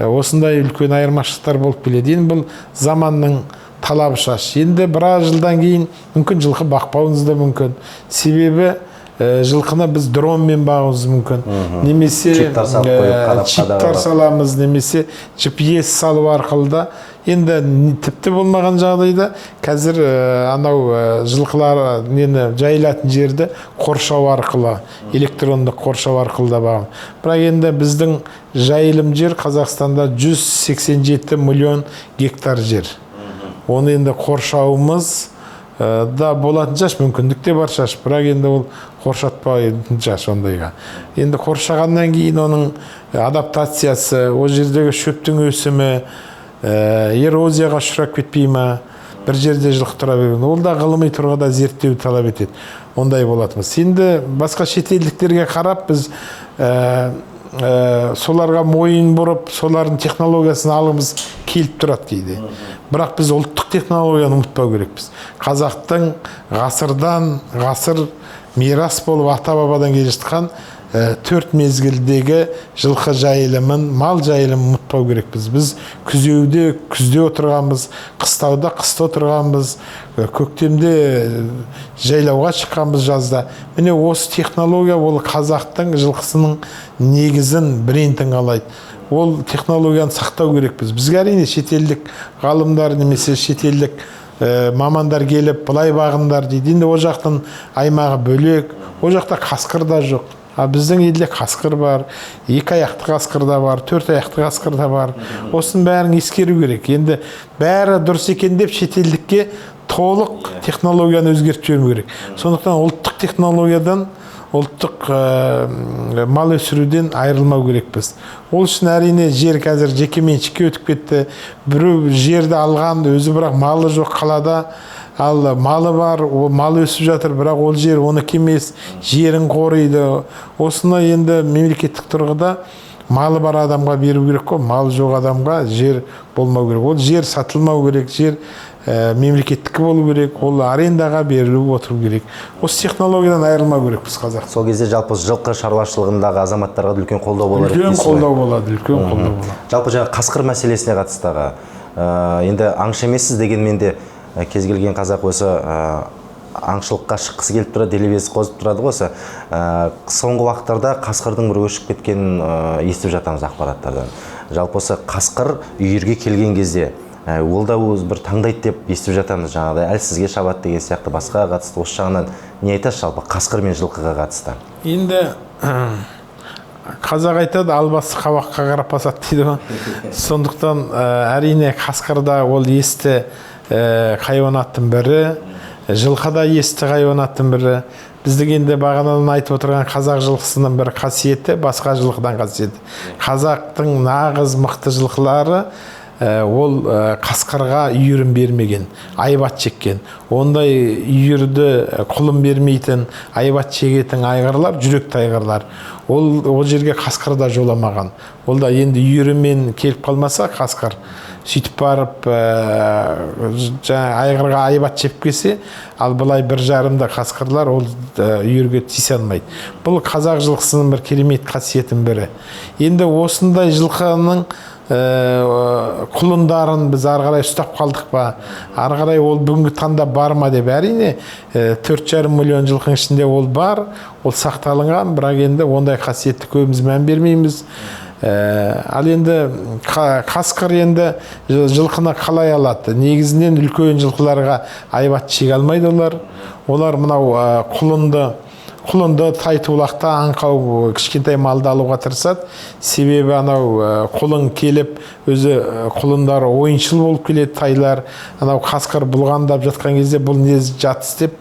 осындай үлкен айырмашылықтар болып келеді. Енді бұл заманның талабы шаш. Енді біраз жылдан кейін мүмкін жылқы бақпауымыз да мүмкін. Себебі жылқыны біз дронмен бағуымыз мүмкін. Немесе чиптар саламыз, немесе GPS салу арқылы да. Енді тіпті болмаған жағдайда қазір анау жылқылар жайылатын жерді қоршау арқылы, электрондық қоршау арқылы да бағым. Бірақ енді біздің жайылым жер Қазақстанда 187 миллион гектар жер. Оны енді қоршауымыз да болатын жаш, мүмкіндік те бар шаш, бірақ енді ол қоршатпайтын жаш ондайға. Енді қоршағаннан кейін оның адаптациясы, ол жердегі шөптің өсімі, эрозияға ұшырап кетпей ма, бір жерде жылқы тұра берген. Ол да ғылыми тұрғыда зерттеу талап етеді. Ондай болатымыз. Енді басқа шетелдіктерге қарап біз соларға мойын бұрып, солардың технологиясын алғымыз келіп тұрады кейде. Бірақ біз ұлттық технологияны ұмытпау керекпіз. Қазақтың ғасырдан ғасыр мирас болып ата-бабадан келе жатқан 4 мезгілдегі жылқы жайылымын, мал жайылымын ұмытпау керекпіз. Біз күзде отырғанбыз, қыстауда қыста отырғанбыз, көктемде жайлауға шыққанбыз жазда. Міне осы технология ол қазақтың жылқысының негізін, брендін қалайды. Ол технологияны сақтау керекпіз. Бізге әрине шетелдік ғалымдар немесе шетелдік мамандар келіп, былай бағындар дейді. Енді о жақтың аймағы бөлек, о жақта қасқыр да жоқ. Біздің елде қасқыр бар, 2 аяқты қасқыр да бар, 4 аяқты қасқыр да бар. Осының бәрін ескеру керек. Енді бәрі дұрыс екен деп шетелдікке толық технологияны өзгертіп жіберу керек. Сондықтан ұлттық технологиядан, ұлттық мал өсіруден айырылмау керекпіз. Ол үшін әрине жер қазір жеке меншікке өтіп кетті. Біреу жерді алған, өзі бірақ малы жоқ қалада. Ал малы бар, мал өсіп жатыр, бірақ ол жер оныкі емес, жерін қориды. Осыны енді мемлекеттік тұрғыда малы бар адамға беру керек қой, малы жоқ адамға жер болмау керек. Ол жер сатылмау керек, жер мемлекеттікі болу керек, ол арендаға беріліп отыру керек. Осы технологиядан айырылмау керек біз қазақ. Сол кезде жалпы жылқы шаруашылығындағы азаматтарға үлкен қолдау болады. Үлкен қолдау болады, үлкен қолдау болады. Жалпы жаңа қасқыр мәселесіне қатыстығы. Енді аңшы емессіз дегенмен де кез келген қазақ осы аңшылыққа шыққысы келіп тұрады, делебесі қозып тұрады ғой. Соңғы уақыттарда қасқырдың бір өшіп кеткенін естіп жатамыз ақпараттардан. Жалпы осы қасқыр үйірге келген кезде ол да өз бір таңдайды деп естіп жатамыз. Жаңағыдай әлсізге шабады деген сияқты басқа қатысты. Осы жағынан не айтасыз жалпы қасқыр мен жылқыға қатысты? Енді қазақ айтады, албасы қабаққа қарап басады дейді ғой. Сондықтан әрине қасқырда ол есті хайуанаттың бірі, жылқыда есті хайуанаттың бірі. Біздің енді бағанадан айтып отырған қазақ жылқысының бір қасиеті басқа жылқыдан қасиеті. Қазақтың нағыз мықты жылқылары ол қасқырға үйірін бермеген, айбат шеккен. Ондай үйірді құлын бермейтін, айбат шегетін айғырлар, жүректі айғырлар. Ол жерге қасқыр да жоламаған. Ол да енді үйірімен келіп қалмаса қасқыр, сөйтіп барып айғырға айбат шеп келсе, ал былай бір жарымда қасқырлар ол үйірге тисе алмайды. Бұл қазақ жылқысының бір керемет қасиетінің бірі. Енді осындай жылқының құлындарын біз арғарай ұстап қалдық па, арғарай ол бүгінгі таңда бар ма деп, әрине 4,5 миллион жылқының ішінде ол бар, ол сақталынған, бірақ енді ондай қасиетті көбіміз мән бермейміз. Ал енді қасқыр енді жылқыны қалай алады? Негізінен үлкен жылқыларға айбат шеге алмайды олар. Олар мынау құлынды тайтулақты аңқау кішкентай малды алуға тырысады. Себебі анау құлын келіп, өзі құлындар ойыншыл болып келеді, тайлар. Анау қасқыр бұлғандап жатқан кезде бұл не жат істеп,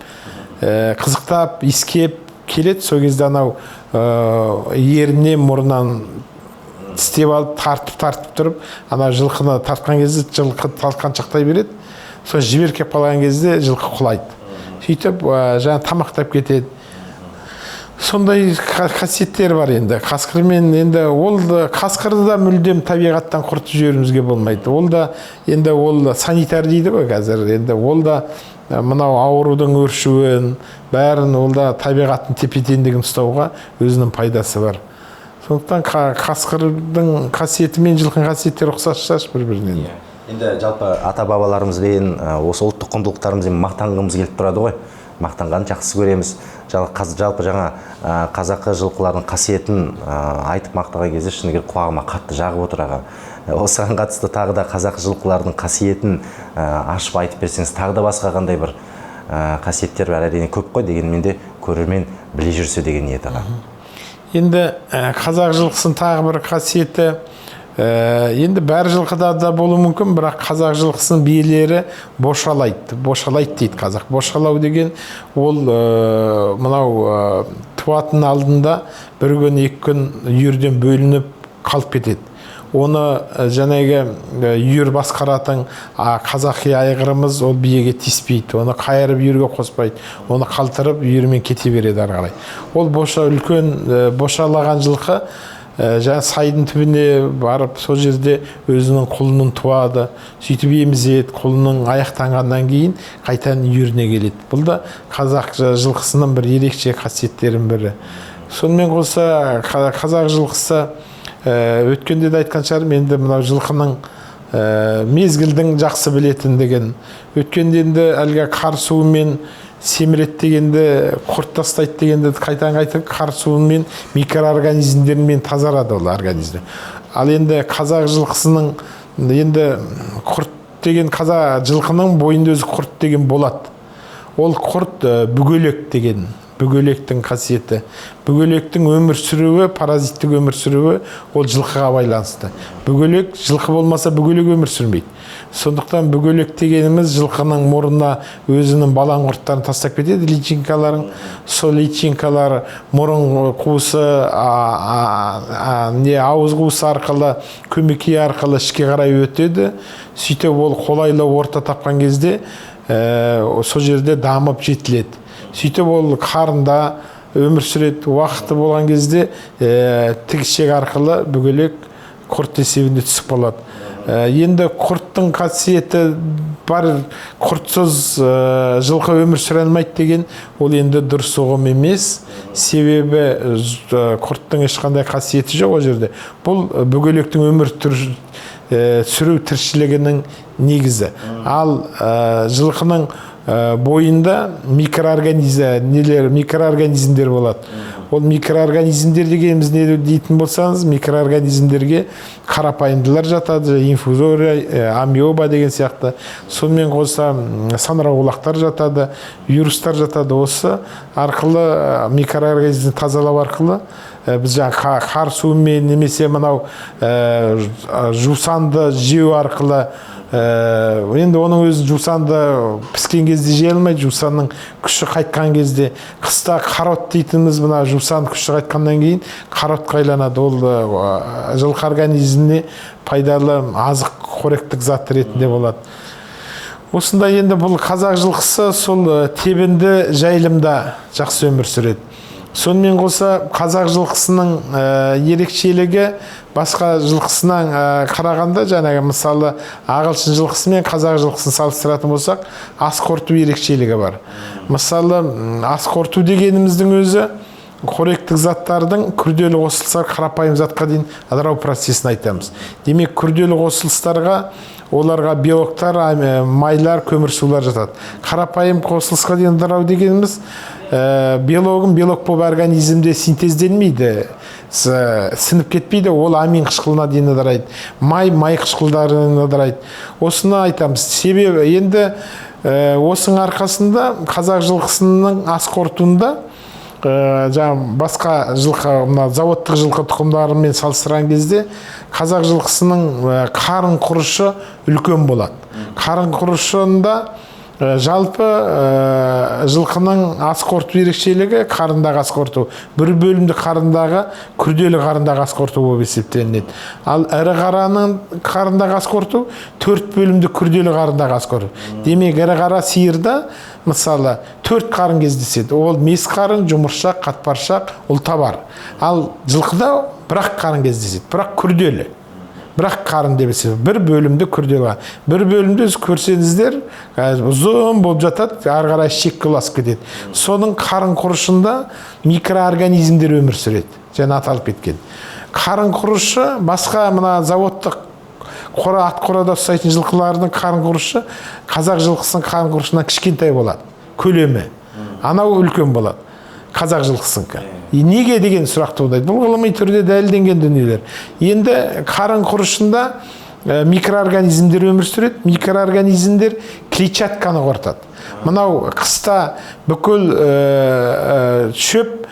қызықтап, искеп келеді. Сол кезде анау еріне мұрнынан тістеп алып, тартып тұрып, анау жылқыны тартқан кезде жылқы талқаншақтай береді. Сол жіберкеп қалған кезде жылқы құлайды. Сөйтіп жаңа тамақтап кетеді. Сондай қасиеттер бар енді. Қасқырмен енді қасқырды да мүлдем табиғаттан құртып жіберуімізге болмайды. Ол да енді санитар дейді ғой қазір. Енді ол да мынау аурудың өршуін, бәрін ол да табиғаттың тепе-теңдігін ұстауға өзінің пайдасы бар. Сондықтан қасқырдың қасиеті мен жылқының қасиеттері ұқсас бір-бірінен. Енді жалпы ата-бабаларымызбен осы ұлттық құндылықтарымызбен мақтанғымыз келіп тұрады ғой. Мақтанғанды жақсы көреміз. Жалпы жаңа қазақы жылқылардың қасиетін айтып мақтаған кезде шыны құлағыма қатты жағып отыр аға. Осыған қатысты тағы да қазақы жылқылардың қасиетін ашып айтып берсеңіз, тағы да басқа қандай бір қасиеттер бар, әрине көп қой, дегенмен де көрермен біле жүрсе деген ниет аға. Енді қазақ жылқысының тағы бір қасиеті, енді бәр жылқыда да болуы мүмкін, бірақ қазақ жылқысының биелері бошалайды дейді қазақ. Бошалау деген ол мынау туатын алдында бір күн, екі күн үйірден бөлініп қалып кетеді. Оны жаңағы үйір басқаратын қазақи айғырымыз ол биеге тиіспейді, оны қайырып үйірге қоспайды, оны қалтырып үйірмен кете береді ары қарай. Ол үлкен бошалаған жылқы жаңа сайдың түбіне барып, сол жерде өзінің құлынын туады, сөйтіп емізеді, құлынның аяқтанғаннан кейін қайтадан үйіріне келеді. Бұл да қазақ жылқысының бір ерекше қасиеттерінің бірі. Сонымен қоса қазақ жылқысы өткенде де айтқан шығармын, енді мынау жылқының мезгілдің жақсы білетіндігін. Өткенде енді әлгі қар суымен семірет дегенді, құрт тастайды дегенді қайтып қар суымен микроорганизмдермен тазарады ол организм. Ал енді қазақ жылқысының енді құрт деген, қазақ жылқының бойында өзі құрт деген болады. Ол құрт бүгелек деген. Бүгелектің қасиеті. Бүгелектің өмір сүруі, паразиттік өмір сүруі ол жылқыға байланысты. Бүгелек, жылқы болмаса бүгелек өмір сүрмейді. Сондықтан бүгелек дегеніміз жылқының мұрнына өзінің балаң құрттарын тастап кетеді, личинкаларын. Сол личинкалар мұрын қуысы, ауыз қуысы арқылы, көмекей арқылы ішке қарай өтеді. Сөйтіп ол қолайлы орта тапқан кезде сол жерде дамып жетіледі. Сөйтіп ол қарында өмір сүреді. Уақыты болған кезде тігішек арқылы бүгелек құрт есебінде түсіп болады. Енді құрттың қасиеті бар, құртсыз жылқы өмір сүре алмайды деген ол енді дұрыс ұғым емес. Себебі құрттың ешқандай қасиеті жоқ ол жерде. Бұл бүгелектің өмір сүру тіршілігінің негізі. Ал жылқының бойында микроорганизмдер болады. Ол микроорганизмдер дегеніміз не дейтін болсаңыз, микроорганизмдерге қарапайымдылар жатады, инфузория, амиоба деген сияқты. Сонымен қоса саңырауқұлақтар жатады, вирустар жатады. Осы арқылы микроорганизмді тазалау арқылы біз қар суымен немесе мынау жусанды жеу арқылы, енді оның өзі жусанды піскен кезде жей алмайды, жусанның күші қайтқан кезде. Қыста қарот дейтініміз мына жусан күші қайтқаннан кейін қаротқа айланады. Ол жылқы организміне пайдалы азық қоректік зат ретінде болады. Осындай енді бұл қазақ жылқысы сол тебінді жайылымда жақсы өмір сүреді. Сонымен қоса қазақ жылқысының ерекшелігі басқа жылқысынан қарағанда, жаңағы мысалы ағылшын жылқысы мен қазақ жылқысын салыстыратын болсақ, ас қорыту ерекшелігі бар. Мысалы ас қорыту дегеніміздің өзі қоректік заттардың күрделі қосылыстар қарапайым затқа дейін ыдырау процесін айтамыз. Демек күрделі қосылыстарға оларға белоктар, майлар, көмірсулар жатады. Қарапайым қосылысқа дейін ыдырау дегеніміз белогын белок болып организмде синтезделмейді, сынып кетпейді, ол амин қышқылына дейін ыдырайды, май қышқылдарына ыдырайды. Осыны айтамыз. Себебі енді осының арқасында қазақ жылқысының ас қорытуында басқа жылқы, заводтық жылқы тұқымдарымен салыстырған кезде қазақ жылқысының қарын құрышы үлкен болады. Қарын құрышында жалпы жылқының ас қорыту ерекшелігі қарындағы ас қорыту. Бір бөлімді қарындағы, күрделі қарындағы ас қорыту болып есептелінеді. Ал ірі қараның қарындағы ас қорыту 4 бөлімді күрделі қарындағы ас қорыту. Демек, ірі қара сиырда мысалы 4 қарын кездеседі. Ол мес қарын, жұмыршақ, қатпаршақ, ұлтабар. Ал жылқыда бір-ақ қарын кездеседі, бірақ күрделі. Бірақ қарын демесе, бір бөлімді күрделі. Бір бөлімді көрсеңіздер, ұзын болып жатады, ары қарай шекке ұласып кетеді. Соның қарын құрышында микроорганизмдер өмір сүреді, және аталып кеткен. Қарын құрышы басқа мына заводтық ат қорада ұстайтын жылқылардың қарын құрышы қазақ жылқысының қарын құрышынан кішкентай болады, көлемі. Анау үлкен болады. Қазақ жылқысынкі. Неге деген сұрақ туындайды. Бұл ғылыми түрде дәлелденген дүниелер. Енді қарын құрышында микроорганизмдер өмір сүреді. Микроорганизмдер клетчатканы қорытады. Мынау қыста бүкіл шөп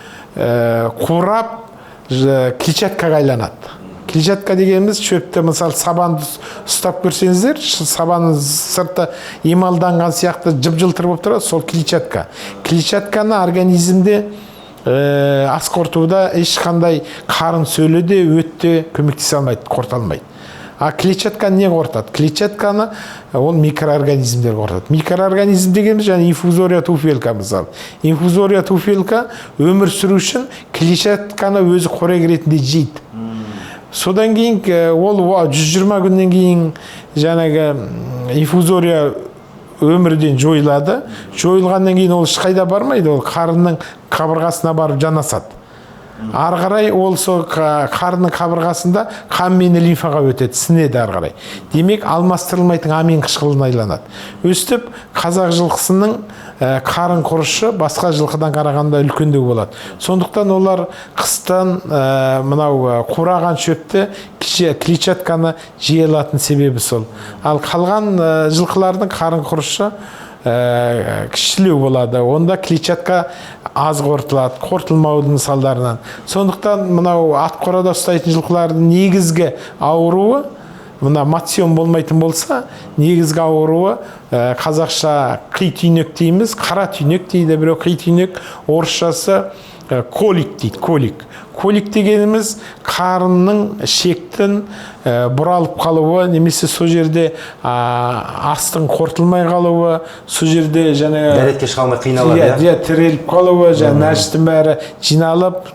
қурап клетчаткаға айланады. Клетчатка дегеніміз шөпті, мысалы сабанды ұстап көрсеңіздер, сабанның сырты емалданған сияқты жып-жылтыр болып тұрады, сол клетчатка. Клетчатканы организмде ас қорытуда ешқандай қарын сөйледе, өтте көмектесе алмайды, қорыта А клетчатканы не қорытады? Клетчатканы ол микроорганизмдер қорытады. Микроорганизм дегеніміз және инфузория туфелька мысалы. Инфузория туфелька өмір сүру үшін клетчатканы өзі қорек ретінде жейді. Содан кейін ол 120 күннен кейін жаңағы инфузория өмірден жойылады. Жойылғаннан кейін ол ешқайда бармайды, ол қарынның қабырғасына барып жанасады. Ары қарай ол сол қарынның қабырғасында қан мен лимфаға өтеді, сінеді ары қарай. Демек, алмастырылмайтын амин қышқылына айланады. Өстіп, қазақ жылқысының қарын құрышы басқа жылқыдан қарағанда үлкендеу болады. Сондықтан олар қыстан мынау қураған шөпті клетчатканы жей алатын себебі сол. Ал қалған жылқылардың қарын құрышы кішілеу болады. Онда клетчатка аз қорытылады, қорытылмаудың салдарынан. Сондықтан мынау ат қорада ұстайтын жылқылардың негізгі ауруы, мына матсион болмайтын болса, негізгі ауруы қазақша қи түйнек дейміз, қара түйнек дейді, біреу қи түйнек, орысшасы колик дейді, колик. Колик дегеніміз қарынның шектің бұралып қалуы, немесе сол жерде астың қорытылмай қалуы, сол жерде және дәретке шыға алмай қиналады, тіреліп қалуы, нәжістің бәрі жиналып.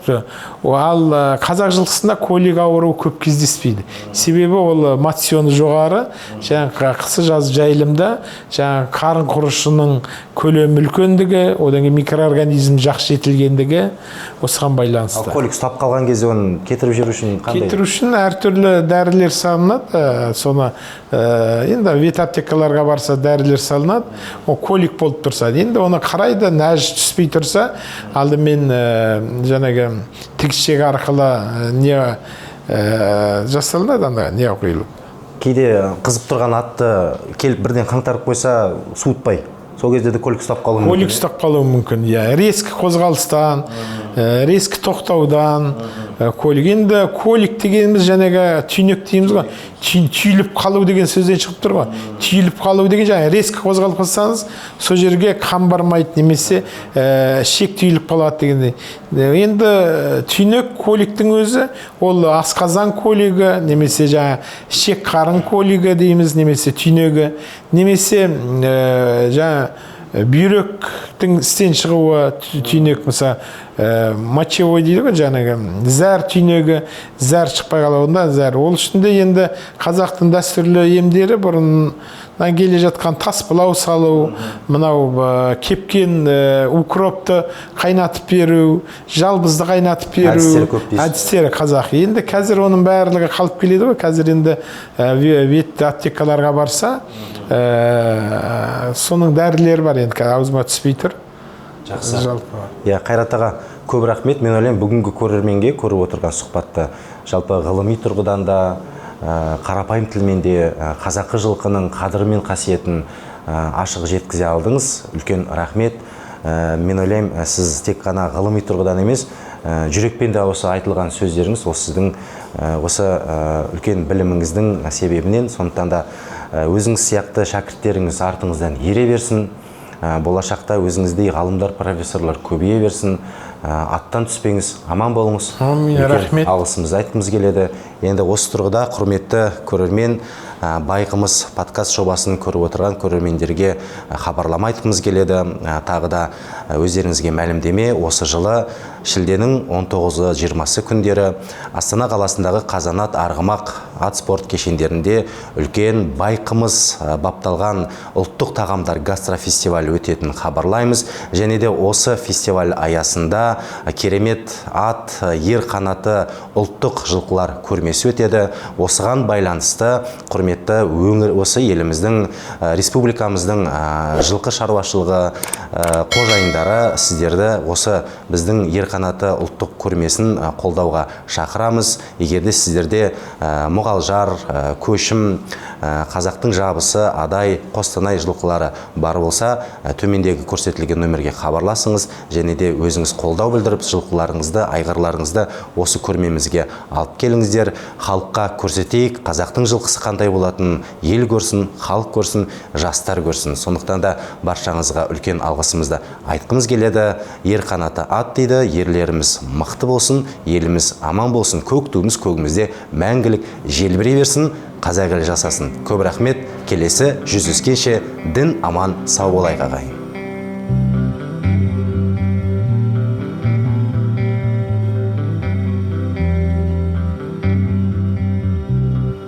Ал қазақ жылқысында колик ауруы көп кездеспейді. Себебі ол матсионы жоғары, қысы жаз жайылымда қарын құрышының көлемі үлкендігі, одан кейін микроорганизм жақсы жетілгендігі осыған байланысты. Колик ұстап қалған кезде оны кетіріп жіберу үшін қандай? Кетіру үшін әртүрлі дәрілер салынады. Соны енді ветаптекаларға барса дәрілер салынады. Ол колик болып тұрса, енді оны қарайды, нәж түспей тұрса, алдымен жаңағы тігішек арқылы не жасалынады, не құйылып. Кейде қызып тұрған атты келіп бірден қаңтарып қойса, суытпай. Сол кезде де колик ұстап қалуы мүмкін. Колик ұстап қалуы мүмкін, резкі қозғалыстан, резкі тоқтаудан колик. Енді колик дегеніміз жаңағы түйнек дейміз ғой, түйіліп қалу деген сөзден шығып тұр ғой. Түйіліп қалу деген жаңағы резкі қозғалып қалсаңыз, сол жерге қан бармайды, немесе шек түйіліп қалады дегендей. Енді түйнек коликтің өзі, ол асқазан колигі, немесе жаңа шек қарын колигі дейміз, немесе түйнегі, немесе жаңа бүйректің істен шығуы, түйнек мысалы мочевой дейді ғой, жаңағы зәр түйнегі, зәр шықпай қалуында зәр. Ол үшін де енді қазақтың дәстүрлі емдері бұрыннан келе жатқан тасбылау салу, мынау кепкен укропты қайнатып беру, жалбызды қайнатып беру әдістері қазақ. Енді қазір оның барлығы қалып келеді ғой. Қазір енді ветті аптекаларға барса, соның дәрілері бар, енді аузыма түспей тұр. Жақсы. Я Қайрат аға, көп рахмет. Мен ойлаймын, бүгінгі көрерменге көріп отырған сұхбатты жалпы ғылыми тұрғыдан да, қарапайым тілмен де қазақы жылқының қадірі мен қасиетін ашық жеткізе алдыңыз. Үлкен рахмет. Мен ойлаймын, сіз тек қана ғылыми тұрғыдан емес, жүрекпен де осы айтылған сөздеріңіз осы сіздің осы үлкен біліміңіздің себебінен, сондықтан да өзіңіз сияқты шәкірттеріңіз артыңыздан ере берсін. Болашақта өзіңіздей ғалымдар, профессорлар көбейе берсін. Аттан түспеңіз, аман болыңыз. Рахмет. Алғысымызды айтқымыз келеді. Енді осы тұрғыда құрметті көрермен, байқымыз подкаст жобасын көріп отырған көрермендерге хабарлама айтқымыз келеді. Тағы да өздеріңізге мәлімдеме, осы жылы шілденің 19-20 күндері Астана қаласындағы Қазанат Арғымақ ат спорт кешендерінде үлкен байқымыз бапталған ұлттық тағамдар гастрофестивалі өтетінін хабарлаймыз. Және де осы фестиваль аясында керемет ат, ер қанаты ұлттық жылқылар көрмесі өтеді. Осыған байланысты құрметті өңір, осы еліміздің, республикамыздың жылқы шаруашылығы қожайындары сіздерді осы біздің ер қанаты ұлттық көрмесін қолдауға шақырамыз. Егерде сіздерде Мұғалжар, Көшім, Қазақтың жабысы, Адай, Қостанай жылқылары бар болса, төмендегі көрсетілген нөмерге хабарласыңыз, және де өзіңіз қолдау білдіріп, жылқыларыңызды, айғырларыңызды осы көрмемізге алып келіңіздер. Халыққа көрсетейік, қазақтың жылқысы қандай болатынын ел көрсін, халық көрсін, жастар көрсін. Сондықтан да баршаңызға үлкен алғысымызды айтқымыз келеді. Ер қанаты ат дейді, ерлеріміз мықты болсын, еліміз аман болсын, көк туымыз көгімізде мәңгілік желбірей берсін, қазақ елі жасасын. Көп рахмет. Келесі жүздескенше дін аман сау болайық ағайын.